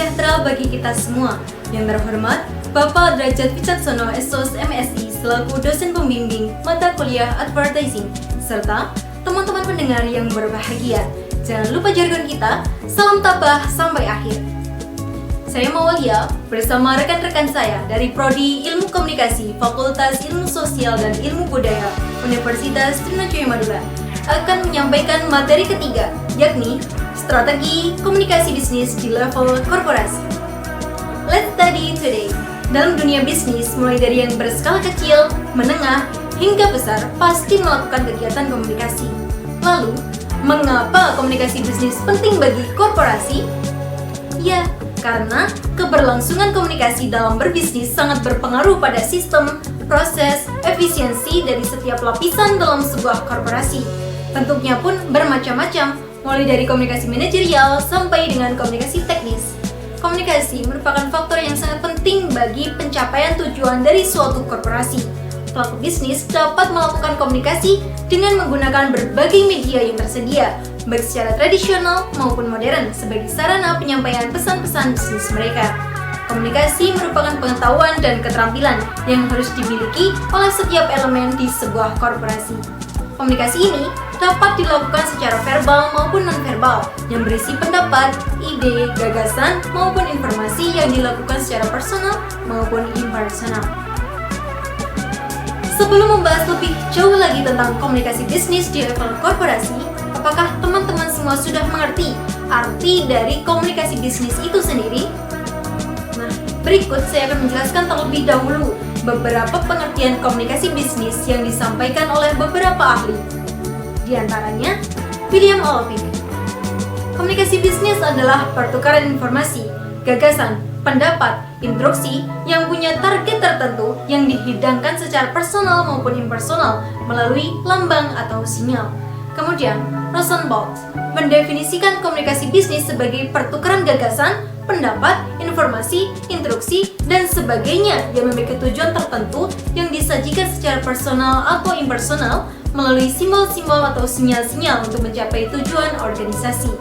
sejahtera bagi kita semua. Yang terhormat, Bapak Derajat Wicaksono SOS MSI selaku dosen pembimbing mata kuliah Advertising, serta teman-teman pendengar yang berbahagia. Jangan lupa jargon kita, salam tabah sampai akhir. Saya Mawalia bersama rekan-rekan saya dari Prodi Ilmu Komunikasi Fakultas Ilmu Sosial dan Ilmu Budaya Universitas Sriwijaya Madura akan menyampaikan materi ketiga, yakni strategi komunikasi bisnis di level korporasi. Let's study today. Dalam dunia bisnis, mulai dari yang berskala kecil, menengah, hingga besar, pasti melakukan kegiatan komunikasi. Lalu, mengapa komunikasi bisnis penting bagi korporasi? Ya, karena keberlangsungan komunikasi dalam berbisnis sangat berpengaruh pada sistem, proses, efisiensi dari setiap lapisan dalam sebuah korporasi. Bentuknya pun bermacam-macam, mulai dari komunikasi manajerial sampai dengan komunikasi teknis. Komunikasi merupakan faktor yang sangat penting bagi pencapaian tujuan dari suatu korporasi. Pelaku bisnis dapat melakukan komunikasi dengan menggunakan berbagai media yang tersedia, baik secara tradisional maupun modern, sebagai sarana penyampaian pesan-pesan bisnis mereka. Komunikasi merupakan pengetahuan dan keterampilan yang harus dimiliki oleh setiap elemen di sebuah korporasi. Komunikasi ini dapat dilakukan secara verbal maupun non-verbal, yang berisi pendapat, ide, gagasan, maupun informasi yang dilakukan secara personal maupun impersonal. Sebelum membahas lebih jauh lagi tentang komunikasi bisnis di level korporasi, apakah teman-teman semua sudah mengerti arti dari komunikasi bisnis itu sendiri? Nah, berikut saya akan menjelaskan terlebih dahulu beberapa pengertian komunikasi bisnis yang disampaikan oleh beberapa ahli. Di antaranya, William Olopik. Komunikasi bisnis adalah pertukaran informasi, gagasan, pendapat, instruksi yang punya target tertentu yang dihidangkan secara personal maupun impersonal melalui lambang atau sinyal. Kemudian, Rosenblatt mendefinisikan komunikasi bisnis sebagai pertukaran gagasan, pendapat, informasi, instruksi, dan sebagainya yang memiliki tujuan tertentu yang disajikan secara personal atau impersonal melalui simbol-simbol atau sinyal-sinyal untuk mencapai tujuan organisasi.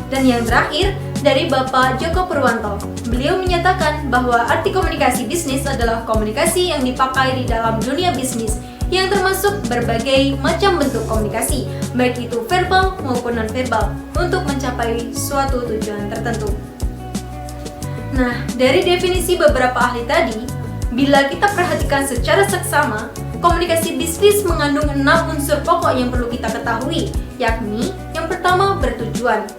Dan yang terakhir, dari Bapak Joko Purwanto. Beliau menyatakan bahwa arti komunikasi bisnis adalah komunikasi yang dipakai di dalam dunia bisnis, yang termasuk berbagai macam bentuk komunikasi, baik itu verbal maupun non-verbal, untuk mencapai suatu tujuan tertentu. Nah, dari definisi beberapa ahli tadi, bila kita perhatikan secara seksama, komunikasi bisnis mengandung 6 unsur pokok yang perlu kita ketahui, yakni yang pertama bertujuan.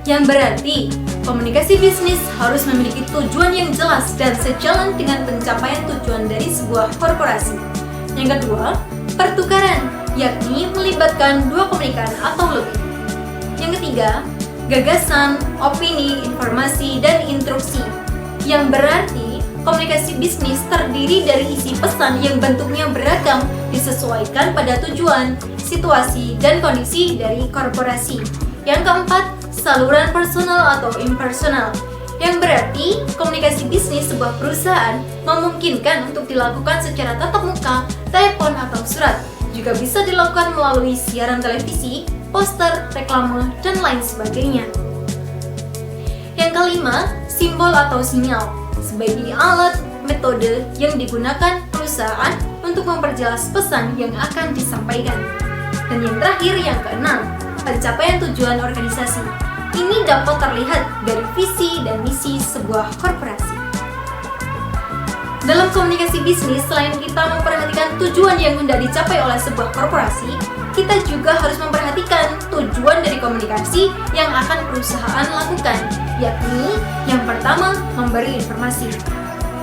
Yang berarti, komunikasi bisnis harus memiliki tujuan yang jelas dan sejalan dengan pencapaian tujuan dari sebuah korporasi. Yang kedua, pertukaran, yakni melibatkan dua komunikan atau lebih. Yang ketiga, gagasan, opini, informasi, dan instruksi. Yang berarti, komunikasi bisnis terdiri dari isi pesan yang bentuknya beragam disesuaikan pada tujuan, situasi, dan kondisi dari korporasi. Yang keempat, saluran personal atau impersonal. Yang berarti, komunikasi bisnis sebuah perusahaan memungkinkan untuk dilakukan secara tatap muka, telepon, atau surat. Juga bisa dilakukan melalui siaran televisi, poster, reklame, dan lain sebagainya. Yang kelima, simbol atau sinyal, sebagai alat, metode yang digunakan perusahaan untuk memperjelas pesan yang akan disampaikan. Dan yang terakhir, yang keenam, pencapaian tujuan organisasi. Ini dapat terlihat dari visi dan misi sebuah korporasi. Dalam komunikasi bisnis, selain kita memperhatikan tujuan yang hendak dicapai oleh sebuah korporasi, kita juga harus memperhatikan tujuan dari komunikasi yang akan perusahaan lakukan, yakni yang pertama, memberi informasi.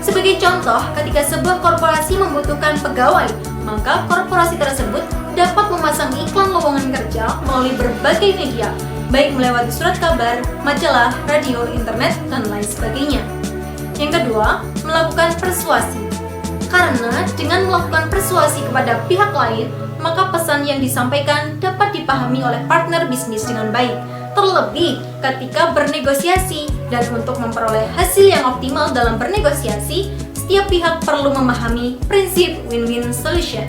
Sebagai contoh, ketika sebuah korporasi membutuhkan pegawai, maka korporasi tersebut dapat memasang iklan lowongan kerja melalui berbagai media, baik melewati surat kabar, majalah, radio, internet, dan lain sebagainya. Yang kedua, melakukan persuasi. Karena dengan melakukan persuasi kepada pihak lain, maka pesan yang disampaikan dapat dipahami oleh partner bisnis dengan baik, terlebih ketika bernegosiasi. Dan untuk memperoleh hasil yang optimal dalam bernegosiasi, setiap pihak perlu memahami prinsip win-win solution.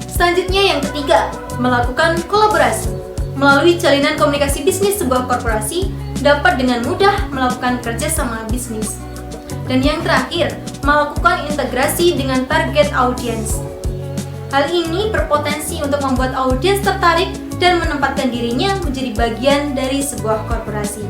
Selanjutnya yang ketiga, melakukan kolaborasi. Melalui jalinan komunikasi bisnis, sebuah korporasi dapat dengan mudah melakukan kerjasama bisnis. Dan yang terakhir, melakukan integrasi dengan target audiens. Hal ini berpotensi untuk membuat audiens tertarik dan menempatkan dirinya menjadi bagian dari sebuah korporasi.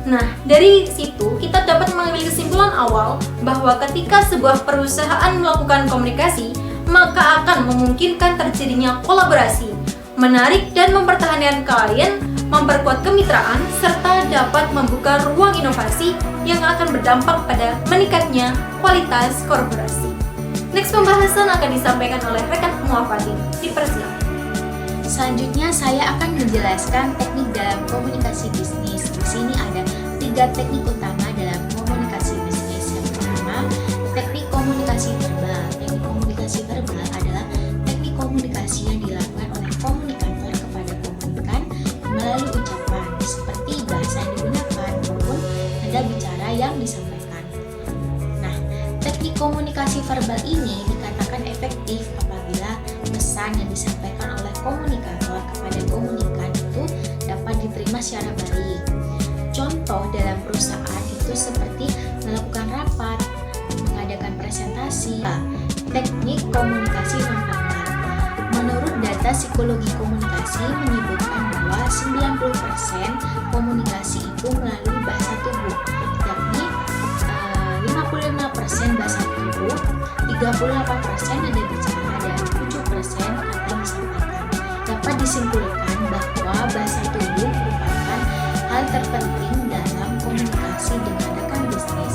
Nah, dari situ kita dapat mengambil kesimpulan awal bahwa ketika sebuah perusahaan melakukan komunikasi, maka akan memungkinkan terjadinya kolaborasi, menarik dan mempertahankan klien, memperkuat kemitraan, serta dapat membuka ruang inovasi yang akan berdampak pada meningkatnya kualitas korporasi. Next, pembahasan akan disampaikan oleh rekan Muafati. Dipersilakan. Selanjutnya saya akan menjelaskan teknik dalam komunikasi bisnis. Di sini ada 3 teknik utama dalam komunikasi bisnis. Yang pertama, teknik komunikasi verbal. Teknik komunikasi verbal adalah teknik komunikasi yang dilakukan oleh komunikator kepada komunikan melalui ucapan, seperti bahasa yang digunakan maupun nada bicara yang disampaikan. Nah, teknik komunikasi verbal ini dikatakan efektif apabila pesan yang disampaikan oleh komunikator kepada komunikan itu dapat diterima secara baik. Contoh dalam perusahaan itu seperti melakukan rapat, mengadakan presentasi. Teknik komunikasi nonverbal. Menurut data psikologi komunikasi menyebutkan bahwa 90% komunikasi itu melalui bahasa tubuh, yakni 55% bahasa tubuh, 38% nada bicara, dan 7% kata yang disampaikan. Dapat disimpulkan bahwa bahasa tubuh merupakan hal terpenting dalam komunikasi dengan rekan bisnis.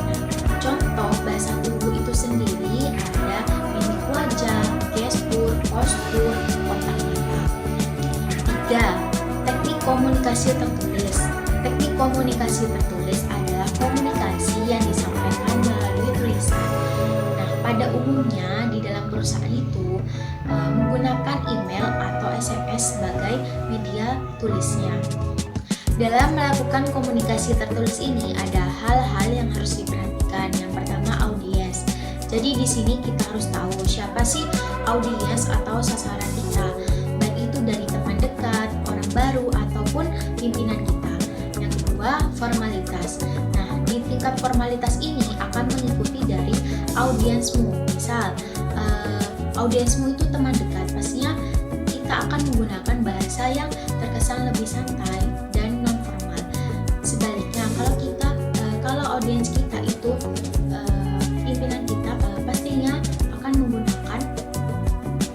Nah, contoh bahasa tubuh itu sendiri ada mimik wajah, gestur, postur, kontak mata. 3. Teknik komunikasi tertulis. Teknik komunikasi tertulis adalah komunikasi yang disampaikan melalui tulisan. Nah, pada umumnya di dalam perusahaan itu menggunakan email atau SMS sebagai media tulisnya. Dalam melakukan komunikasi tertulis ini ada hal-hal yang harus diperhatikan. Yang pertama, audiens. Jadi di sini kita harus tahu siapa sih audiens atau sasaran kita, baik itu dari teman dekat, orang baru ataupun pimpinan kita. Yang kedua, formalitas. Nah, di tingkat formalitas ini akan mengikuti dari audiensmu. Misal, audiensmu itu teman dekat, pastinya kita akan menggunakan bahasa yang terkesan lebih santai dan non formal. Sebaliknya, kalau audiens kita itu pimpinan kita, pastinya akan menggunakan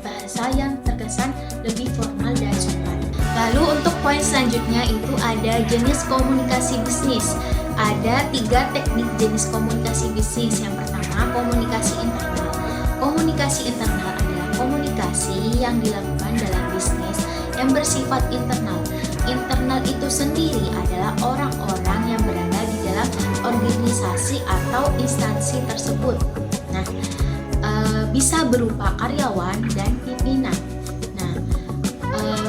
bahasa yang terkesan lebih formal dan sopan. Lalu untuk poin selanjutnya itu ada jenis komunikasi bisnis. Ada 3 teknik jenis komunikasi bisnis. Yang pertama, komunikasi internal. Komunikasi internal adalah komunikasi yang dilakukan dalam bisnis yang bersifat internal. Internal itu sendiri adalah orang-orang yang berada di dalam organisasi atau instansi tersebut. Nah, bisa berupa karyawan dan pimpinan. Nah,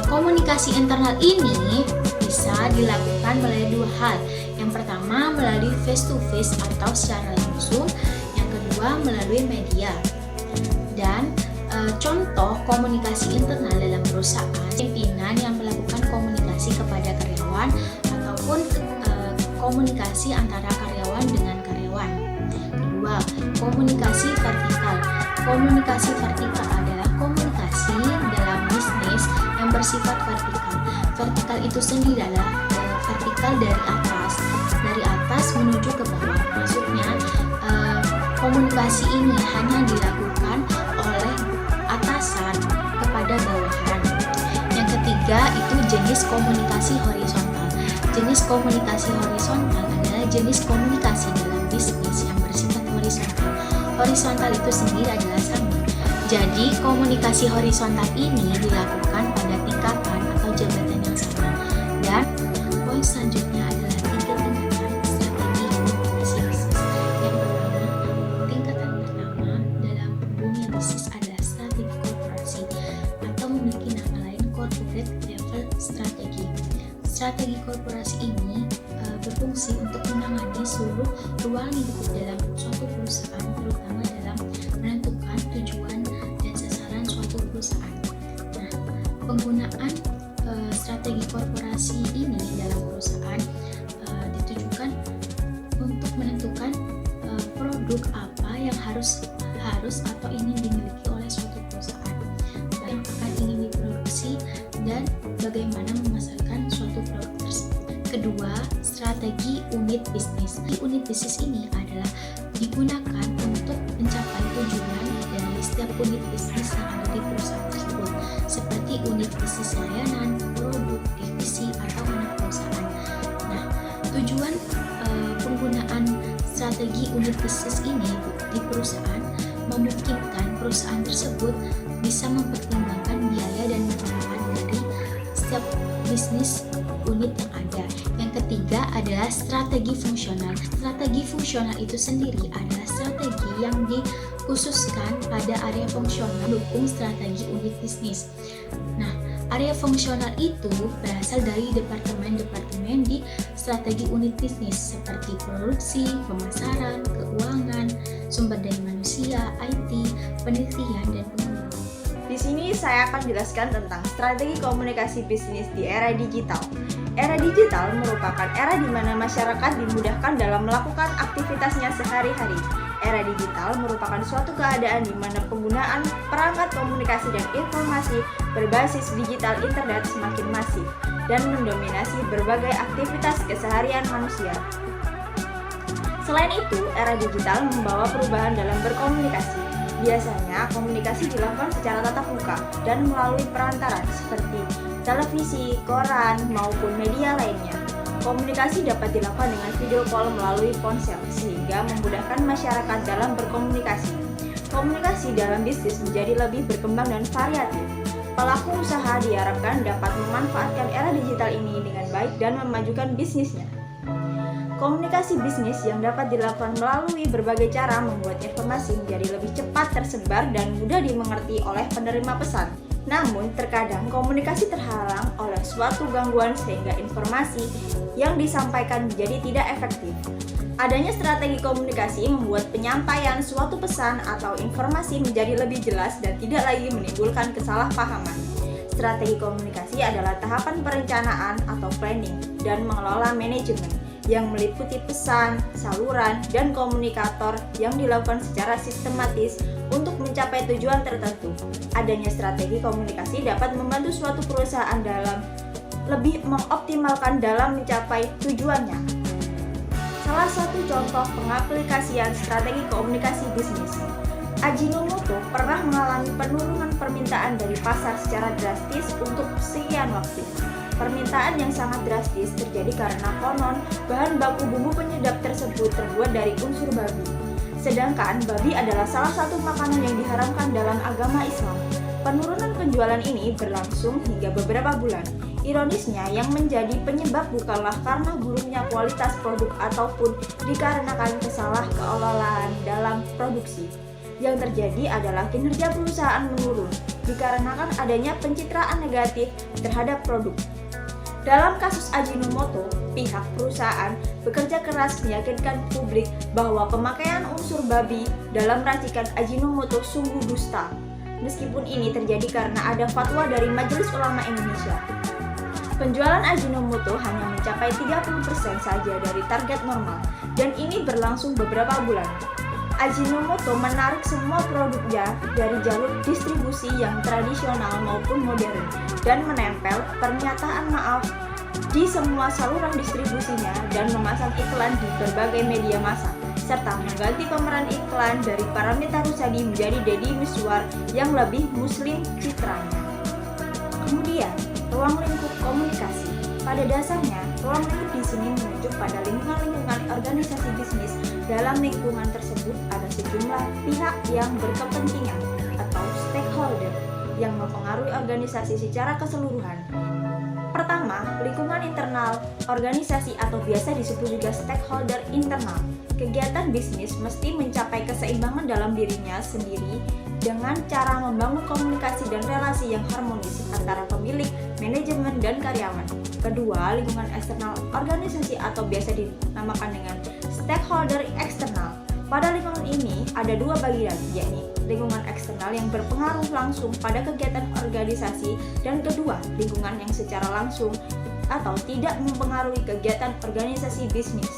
komunikasi internal ini bisa dilakukan melalui 2 hal. Yang pertama, melalui face to face atau secara langsung. Yang kedua, melalui media. Dan contoh komunikasi internal dalam perusahaan, pimpinan yang melakukan komunikasi kepada karyawan ataupun komunikasi antara karyawan dengan karyawan. Kedua, komunikasi vertikal. Komunikasi vertikal adalah komunikasi dalam bisnis yang bersifat vertikal. Vertikal itu sendiri adalah vertikal dari atas menuju ke bawah. Maksudnya komunikasi ini hanya dilakukan oleh atasan kepada bawahan. Yang ketiga itu jenis komunikasi horizontal. Jenis komunikasi horizontal adalah jenis komunikasi dalam bisnis yang bersifat horizontal. Horizontal itu sendiri adalah sama. Jadi komunikasi horizontal ini dilakukan pada tingkatan atau jabatan yang sama. Dan poin selanjutnya adalah 3 tingkatan strategi komunikasi bisnis. Yang pertama, tingkatan pertama dalam dunia bisnis adalah strategi korporasi atau memiliki nama lain corporate level strategi. Strategi korporasi ini berfungsi untuk menangani seluruh ruang lingkup dalam suatu perusahaan, terutama dalam menentukan tujuan dan sasaran suatu perusahaan. Nah, penggunaan strategi strategi korporasi ini dalam perusahaan ditujukan untuk menentukan produk apa yang harus atau ingin dimiliki oleh suatu perusahaan, yang akan ingin diproduksi dan bagaimana memasarkan suatu produk tersebut. Kedua, strategi unit bisnis. Unit bisnis ini adalah digunakan untuk mencapai tujuan dari setiap unit bisnis yang ada di perusahaan tersebut, seperti unit bisnis layanan, produk, divisi, atau anak perusahaan. Nah, tujuan penggunaan strategi unit bisnis ini di perusahaan memungkinkan perusahaan tersebut bisa mempertimbangkan biaya dan manfaat dari setiap bisnis unit yang ada. Yang ketiga adalah strategi fungsional. Strategi fungsional itu sendiri adalah strategi yang dikhususkan pada area fungsional mendukung strategi unit bisnis. Nah, area fungsional itu berasal dari departemen-departemen di strategi unit bisnis seperti produksi, pemasaran, keuangan, sumber daya manusia, IT, penelitian, dan pengembangan. Di sini saya akan jelaskan tentang strategi komunikasi bisnis di era digital. Era digital merupakan era di mana masyarakat dimudahkan dalam melakukan aktivitasnya sehari-hari. Era digital merupakan suatu keadaan di mana penggunaan perangkat komunikasi dan informasi berbasis digital internet semakin masif dan mendominasi berbagai aktivitas keseharian manusia. Selain itu, era digital membawa perubahan dalam berkomunikasi. Biasanya, komunikasi dilakukan secara tatap muka dan melalui perantaraan seperti televisi, koran, maupun media lainnya. Komunikasi dapat dilakukan dengan video call melalui ponsel, sehingga memudahkan masyarakat dalam berkomunikasi. Komunikasi dalam bisnis menjadi lebih berkembang dan variatif. Pelaku usaha diharapkan dapat memanfaatkan era digital ini dengan baik dan memajukan bisnisnya. Komunikasi bisnis yang dapat dilakukan melalui berbagai cara membuat informasi menjadi lebih cepat tersebar dan mudah dimengerti oleh penerima pesan. Namun, terkadang komunikasi terhalang oleh suatu gangguan sehingga informasi yang disampaikan menjadi tidak efektif. Adanya strategi komunikasi membuat penyampaian suatu pesan atau informasi menjadi lebih jelas dan tidak lagi menimbulkan kesalahpahaman. Strategi komunikasi adalah tahapan perencanaan atau planning dan mengelola manajemen yang meliputi pesan, saluran, dan komunikator yang dilakukan secara sistematis untuk mencapai tujuan tertentu. Adanya strategi komunikasi dapat membantu suatu perusahaan dalam lebih mengoptimalkan dalam mencapai tujuannya. Salah satu contoh pengaplikasian strategi komunikasi bisnis, Ajinomoto pernah mengalami penurunan permintaan dari pasar secara drastis untuk sekian waktu. Permintaan yang sangat drastis terjadi karena konon bahan baku bumbu penyedap tersebut terbuat dari unsur babi. Sedangkan babi adalah salah satu makanan yang diharamkan dalam agama Islam. Penurunan penjualan ini berlangsung hingga beberapa bulan. Ironisnya, yang menjadi penyebab bukanlah karena buruknya kualitas produk ataupun dikarenakan kelolaan dalam produksi. Yang terjadi adalah kinerja perusahaan menurun dikarenakan adanya pencitraan negatif terhadap produk. Dalam kasus Ajinomoto, pihak perusahaan bekerja keras meyakinkan publik bahwa pemakaian unsur babi dalam racikan Ajinomoto sungguh dusta. Meskipun ini terjadi karena ada fatwa dari Majelis Ulama Indonesia. Penjualan Ajinomoto hanya mencapai 30% saja dari target normal, dan ini berlangsung beberapa bulan. Ajinomoto menarik semua produknya dari jalur distribusi yang tradisional maupun modern dan menempel pernyataan maaf di semua saluran distribusinya dan memasang iklan di berbagai media massa serta mengganti pemeran iklan dari Paramitha Rusady menjadi Deddy Mizwar yang lebih muslim citranya. Kemudian, ruang lingkup komunikasi. Pada dasarnya, ruang lingkup di sini menunjuk pada lingkungan-lingkungan organisasi bisnis. Dalam lingkungan tersebut ada sejumlah pihak yang berkepentingan atau stakeholder yang mempengaruhi organisasi secara keseluruhan. Pertama, lingkungan internal organisasi atau biasa disebut juga stakeholder internal. Kegiatan bisnis mesti mencapai keseimbangan dalam dirinya sendiri dengan cara membangun komunikasi dan relasi yang harmonis antara pemilik, manajemen, dan karyawan. Kedua, lingkungan eksternal organisasi atau biasa dinamakan dengan stakeholder eksternal. Pada lingkungan ini ada dua bagian, yakni lingkungan eksternal yang berpengaruh langsung pada kegiatan organisasi, dan kedua, lingkungan yang secara langsung atau tidak mempengaruhi kegiatan organisasi bisnis.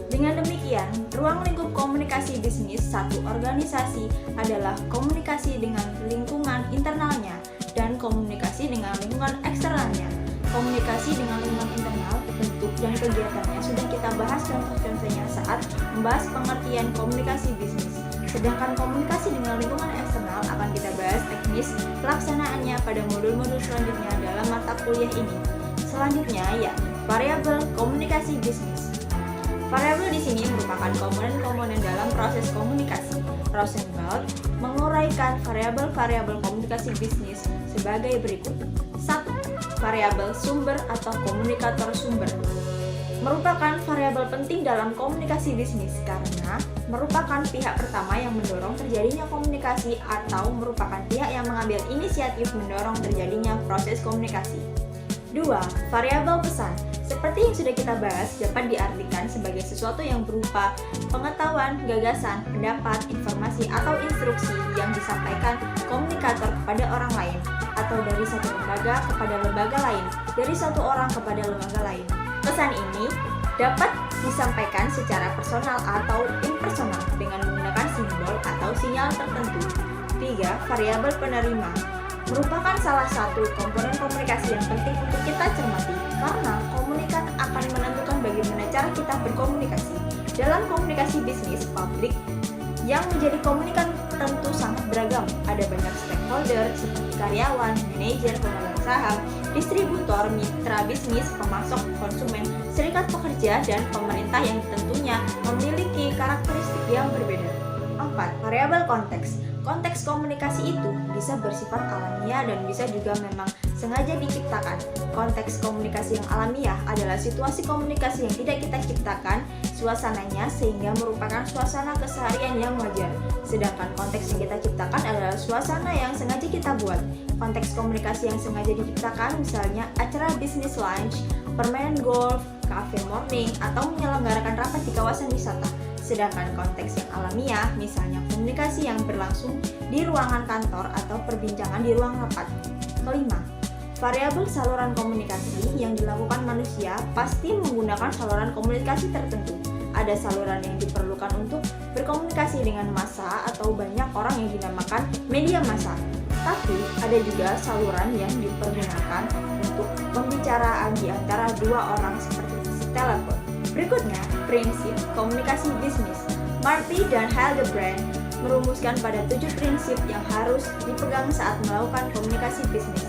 Dengan demikian, ruang lingkup komunikasi bisnis satu organisasi adalah komunikasi dengan lingkungan internalnya dan komunikasi dengan lingkungan eksternalnya. Komunikasi dengan lingkungan internal, bentuk dan kegiatannya sudah kita bahas contoh-contohnya saat membahas pengertian komunikasi bisnis. Sedangkan komunikasi dengan lingkungan eksternal akan kita bahas teknis pelaksanaannya pada modul-modul selanjutnya dalam mata kuliah ini. Selanjutnya yakni variabel komunikasi bisnis. Variabel di sini merupakan komponen-komponen dalam proses komunikasi. Rosenblatt menguraikan variabel-variabel komunikasi bisnis sebagai berikut. 1. Variabel sumber atau komunikator sumber merupakan variabel penting dalam komunikasi bisnis karena merupakan pihak pertama yang mendorong terjadinya komunikasi atau merupakan pihak yang mengambil inisiatif mendorong terjadinya proses komunikasi. 2. Variabel pesan. Seperti yang sudah kita bahas, dapat diartikan sebagai sesuatu yang berupa pengetahuan, gagasan, pendapat, informasi, atau instruksi yang disampaikan komunikator kepada orang lain, atau dari satu lembaga kepada lembaga lain, dari satu orang kepada lembaga lain. Pesan ini dapat disampaikan secara personal atau impersonal dengan menggunakan simbol atau sinyal tertentu. 3. Variabel penerima merupakan salah satu komponen komunikasi yang penting untuk kita cermati karena komunikan akan menentukan bagaimana cara kita berkomunikasi. Dalam komunikasi bisnis publik yang menjadi komunikan tentu sangat beragam. Ada banyak stakeholder seperti karyawan, manajer, pemegang saham, distributor, mitra bisnis, pemasok, konsumen, serikat pekerja, dan pemerintah yang tentunya memiliki karakteristik yang berbeda. 4. Variabel konteks. Konteks komunikasi itu bisa bersifat alamiah dan bisa juga memang sengaja diciptakan. Konteks komunikasi yang alamiah adalah situasi komunikasi yang tidak kita ciptakan suasananya sehingga merupakan suasana keseharian yang wajar. Sedangkan konteks yang kita ciptakan adalah suasana yang sengaja kita buat. Konteks komunikasi yang sengaja diciptakan misalnya acara bisnis lunch, permainan golf, cafe morning, atau menyelenggarakan rapat di kawasan wisata. Sedangkan konteks yang alamiah, misalnya komunikasi yang berlangsung di ruangan kantor atau perbincangan di ruang rapat. 5. Variabel saluran komunikasi yang dilakukan manusia pasti menggunakan saluran komunikasi tertentu. Ada saluran yang diperlukan untuk berkomunikasi dengan massa atau banyak orang yang dinamakan media massa. Tapi ada juga saluran yang dipergunakan untuk pembicaraan di antara dua orang seperti telepon. Berikutnya, prinsip komunikasi bisnis. Marty dan Hildebrand merumuskan pada 7 prinsip yang harus dipegang saat melakukan komunikasi bisnis.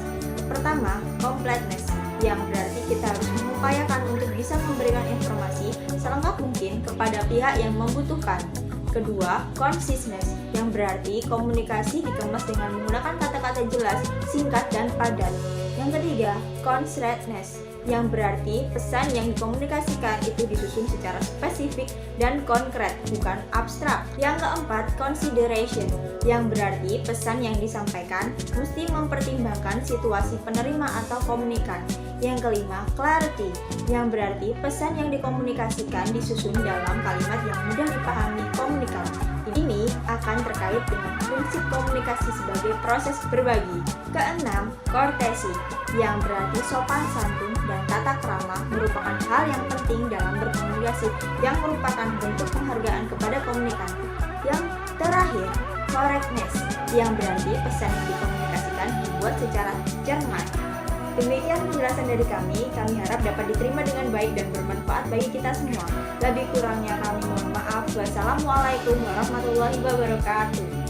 Pertama, completeness, yang berarti kita harus mengupayakan untuk bisa memberikan informasi selengkap mungkin kepada pihak yang membutuhkan. Kedua, conciseness, yang berarti komunikasi dikemas dengan menggunakan kata-kata jelas, singkat, dan padat. Yang ketiga, concreteness, yang berarti pesan yang dikomunikasikan itu disusun secara spesifik dan konkret, bukan abstrak. Yang keempat, consideration, yang berarti pesan yang disampaikan mesti mempertimbangkan situasi penerima atau komunikan. Yang kelima, clarity, yang berarti pesan yang dikomunikasikan disusun dalam kalimat yang mudah dipahami komunikan. Ini akan terkait dengan prinsip komunikasi sebagai proses berbagi. Keenam, courtesy, yang berarti sopan santun dan tata krama merupakan hal yang penting dalam berkomunikasi yang merupakan bentuk penghargaan kepada komunikan. Yang terakhir, correctness, yang berarti pesan yang dikomunikasikan dibuat secara cermat. Demikian penjelasan dari kami harap dapat diterima dengan baik dan bermanfaat bagi kita semua. Lebih kurangnya kami mohon maaf. Wassalamualaikum warahmatullahi wabarakatuh.